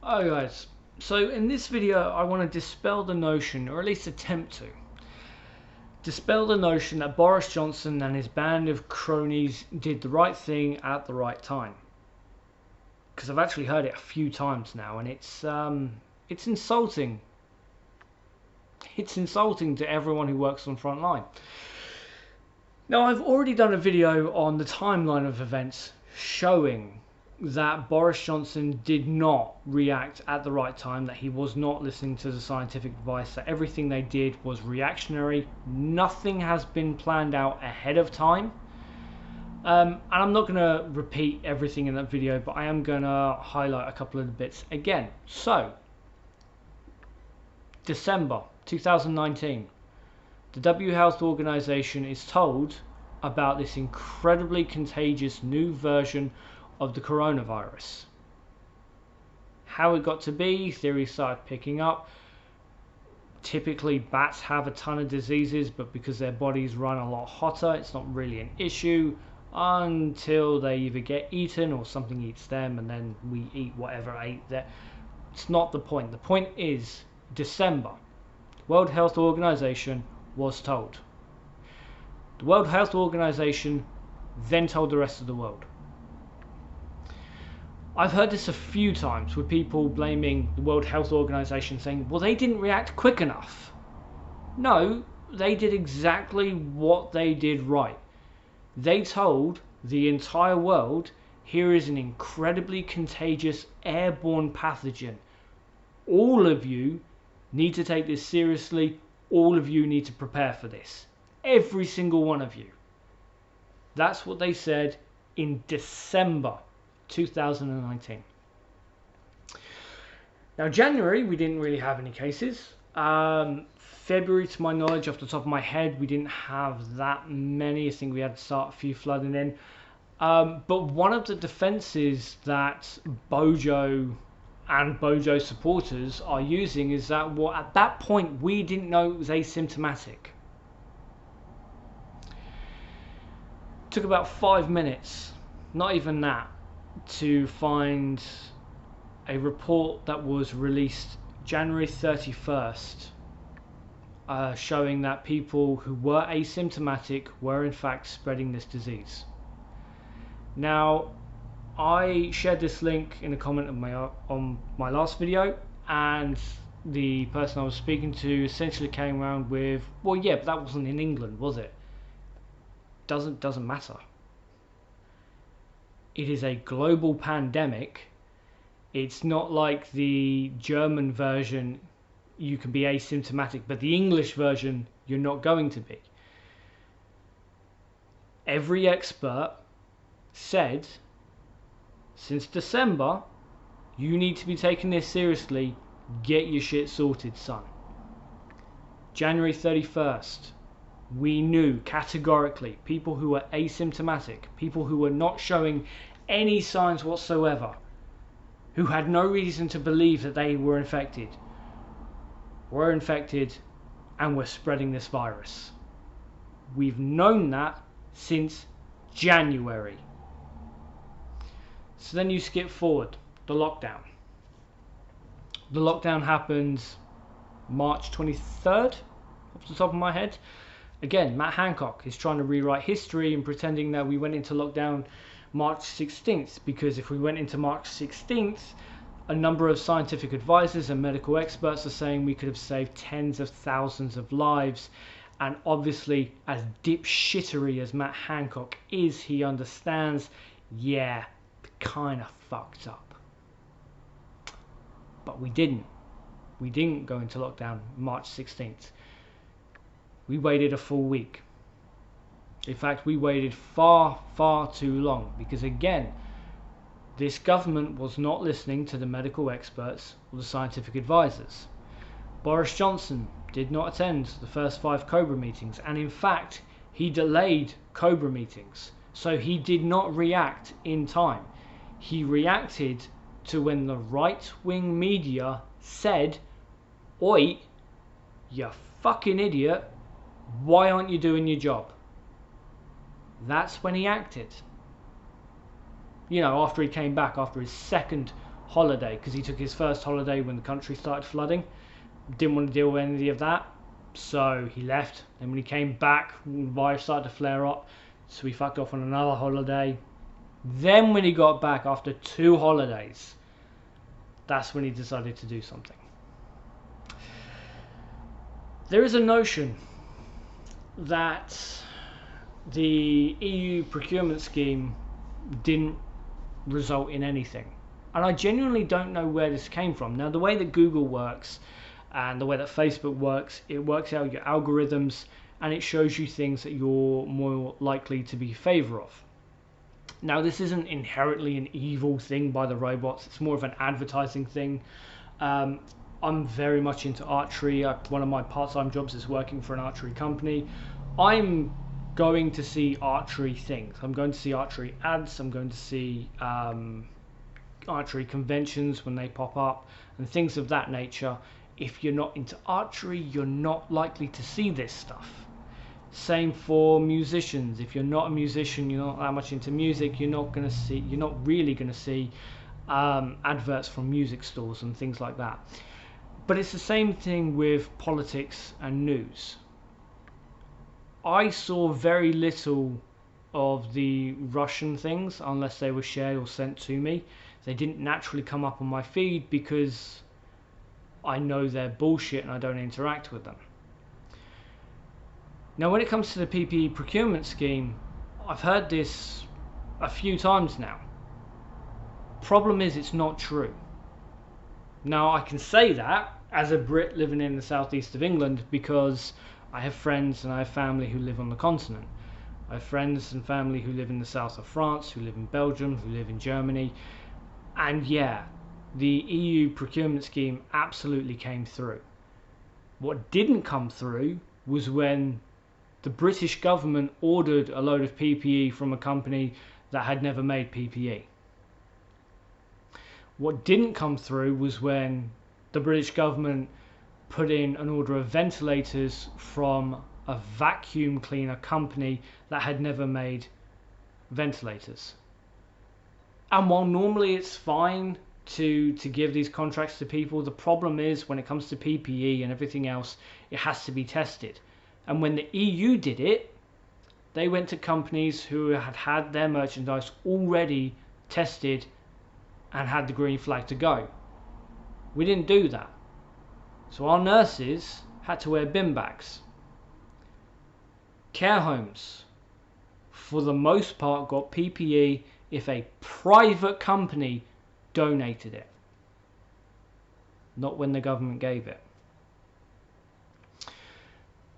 Hi guys, so in this video I want to dispel the notion, or at least attempt to dispel the notion that Boris Johnson and his band of cronies did the right thing at the right time. Because I've actually heard it a few times now, and it's insulting. It's insulting to everyone who works on Frontline. Now, I've already done a video on the timeline of events showing that Boris Johnson did not react at the right time, that he was not listening to the scientific advice, that everything they did was reactionary. Nothing has been planned out ahead of time. And I'm not going to repeat everything in that video, but I am going to highlight a couple of the bits again. So, December 2019. The WHO Health Organization is told about this incredibly contagious new version of the coronavirus. How it got to be, theories started picking up. Typically bats have a ton of diseases, but because their bodies run a lot hotter, it's not really an issue until they either get eaten or something eats them, and then we eat whatever ate there. It's not the point. The point is December. World Health Organization was told. The World Health Organization then told the rest of the world. I've heard this a few times with people blaming the World Health Organization, saying, well, they didn't react quick enough. No, they did exactly what they did right. They told the entire world, here is an incredibly contagious airborne pathogen. All of you need to take this seriously. All of you need to prepare for this. Every single one of you. That's what they said in December 2019. Now, January, we didn't really have any cases. February, to my knowledge, off the top of my head, we didn't have that many. I think we had to start a few flooding in. But one of the defenses that Bojo and Bojo supporters are using is that, well, at that point we didn't know it was asymptomatic. Took about 5 minutes, not even that, to find a report that was released January 31st showing that people who were asymptomatic were in fact spreading this disease. Now, I shared this link in a comment on my last video, and the person I was speaking to essentially came around with, well, yeah, but that wasn't in England, was it? Doesn't matter. It is a global pandemic. It's not like the German version, you can be asymptomatic, but the English version, you're not going to be. Every expert said, since December, you need to be taking this seriously. Get your shit sorted, son. January 31st, we knew categorically people who were asymptomatic, people who were not showing any signs whatsoever, who had no reason to believe that they were infected and were spreading this virus. We've known that since January. So then you skip forward, the lockdown. The lockdown happened March 23rd, off the top of my head. Again, Matt Hancock is trying to rewrite history and pretending that we went into lockdown March 16th, because if we went into March 16th, a number of scientific advisors and medical experts are saying we could have saved tens of thousands of lives. And obviously, as dipshittery as Matt Hancock is, he understands, yeah, kind of fucked up. But we didn't go into lockdown March 16th. We waited a full week. In fact, we waited far too long, because again, this government was not listening to the medical experts or the scientific advisors. Boris Johnson did not attend the first 5 Cobra meetings, and in fact he delayed Cobra meetings, so he did not react in time. He reacted to when the right-wing media said, "Oi, you fucking idiot, why aren't you doing your job?" That's when he acted. You know, after he came back after his second holiday, because he took his first holiday when the country started flooding. Didn't want to deal with any of that, so he left. And when he came back, the virus started to flare up, so he fucked off on another holiday. Then when he got back after 2 holidays, that's when he decided to do something. There is a notion that the EU procurement scheme didn't result in anything. And I genuinely don't know where this came from. Now, the way that Google works and the way that Facebook works, it works out your algorithms and it shows you things that you're more likely to be in favor of. Now, this isn't inherently an evil thing by the robots. It's more of an advertising thing. I'm very much into archery. One of my part-time jobs is working for an archery company. I'm going to see archery things. I'm going to see archery ads. I'm going to see archery conventions when they pop up and things of that nature. If you're not into archery, you're not likely to see this stuff. Same for musicians. If you're not a musician, you're not that much into music, you're not really going to see adverts from music stores and things like that. But it's the same thing with politics and news. I saw very little of the Russian things unless they were shared or sent to me. They didn't naturally come up on my feed because I know they're bullshit and I don't interact with them. Now, when it comes to the PPE procurement scheme, I've heard this a few times now. Problem is, it's not true. Now, I can say that as a Brit living in the southeast of England because I have friends and I have family who live on the continent. I have friends and family who live in the south of France, who live in Belgium, who live in Germany. And yeah, the EU procurement scheme absolutely came through. What didn't come through was when the British government ordered a load of PPE from a company that had never made PPE. What didn't come through was when the British government put in an order of ventilators from a vacuum cleaner company that had never made ventilators. And while normally it's fine to give these contracts to people, the problem is when it comes to PPE and everything else, it has to be tested. And when the EU did it, they went to companies who had had their merchandise already tested and had the green flag to go. We didn't do that. So our nurses had to wear bin bags. Care homes, for the most part, got PPE if a private company donated it, not when the government gave it.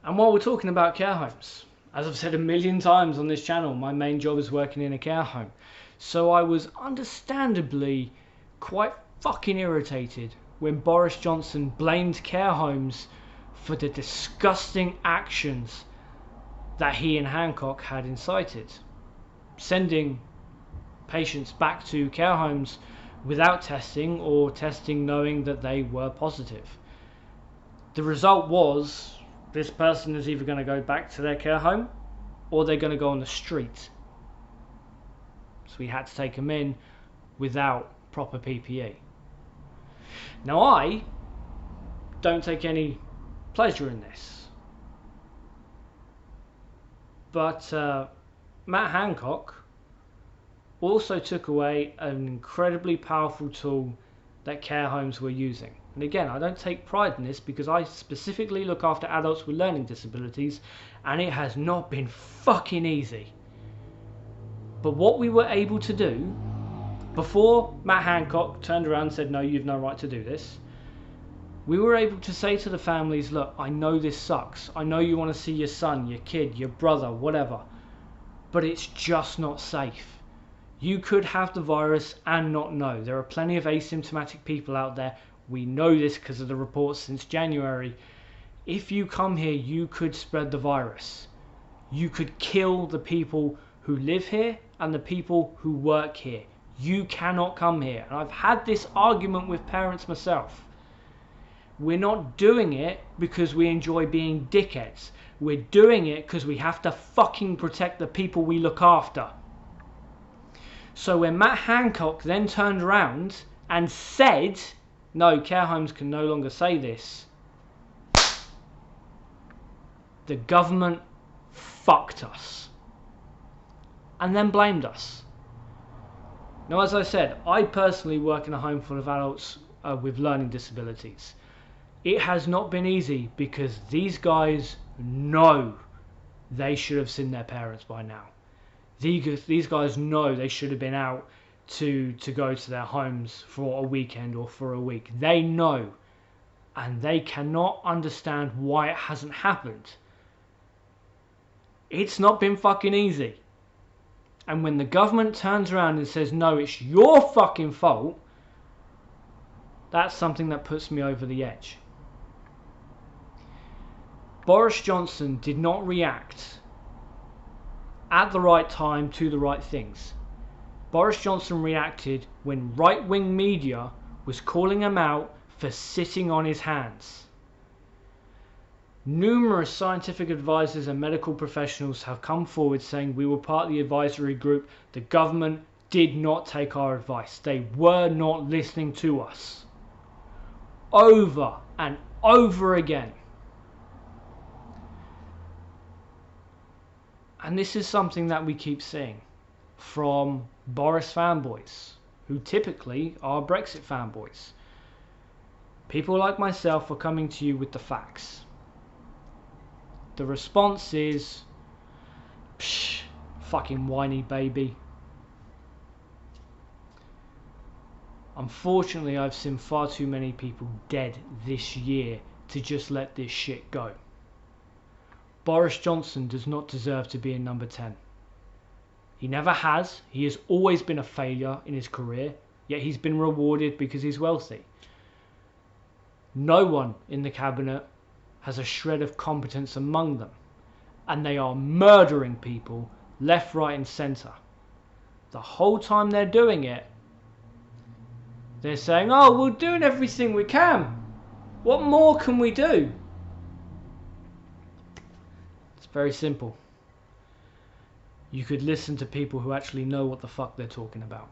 And while we're talking about care homes, as I've said a million times on this channel, my main job is working in a care home. So I was understandably quite fucking irritated when Boris Johnson blamed care homes for the disgusting actions that he and Hancock had incited, sending patients back to care homes without testing or testing knowing that they were positive. The result was this person is either going to go back to their care home or they're going to go on the street. So we had to take them in without proper PPE. Now, I don't take any pleasure in this, but Matt Hancock also took away an incredibly powerful tool that care homes were using. And again, I don't take pride in this because I specifically look after adults with learning disabilities, and it has not been fucking easy. But what we were able to do, before Matt Hancock turned around and said, no, you've no right to do this, we were able to say to the families, look, I know this sucks. I know you want to see your son, your kid, your brother, whatever, but it's just not safe. You could have the virus and not know. There are plenty of asymptomatic people out there. We know this because of the reports since January. If you come here, you could spread the virus. You could kill the people who live here and the people who work here. You cannot come here. And I've had this argument with parents myself. We're not doing it because we enjoy being dickheads. We're doing it because we have to fucking protect the people we look after. So when Matt Hancock then turned around and said, no, care homes can no longer say this, the government fucked us and then blamed us. Now, as I said, I personally work in a home full of adults with learning disabilities. It has not been easy because these guys know they should have seen their parents by now. These guys know they should have been out to go to their homes for a weekend or for a week. They know, and they cannot understand why it hasn't happened. It's not been fucking easy. And when the government turns around and says, no, it's your fucking fault, that's something that puts me over the edge. Boris Johnson did not react at the right time to the right things. Boris Johnson reacted when right-wing media was calling him out for sitting on his hands. Numerous scientific advisors and medical professionals have come forward saying we were part of the advisory group. The government did not take our advice. They were not listening to us. Over and over again. And this is something that we keep seeing from Boris fanboys, who typically are Brexit fanboys. People like myself are coming to you with the facts. The response is, psh, fucking whiny baby. Unfortunately, I've seen far too many people dead this year to just let this shit go. Boris Johnson does not deserve to be in number 10. He never has. He has always been a failure in his career, yet he's been rewarded because he's wealthy. No one in the cabinet has a shred of competence among them, and they are murdering people left, right and centre. The whole time they're doing it, they're saying, oh, we're doing everything we can. What more can we do? It's very simple. You could listen to people who actually know what the fuck they're talking about.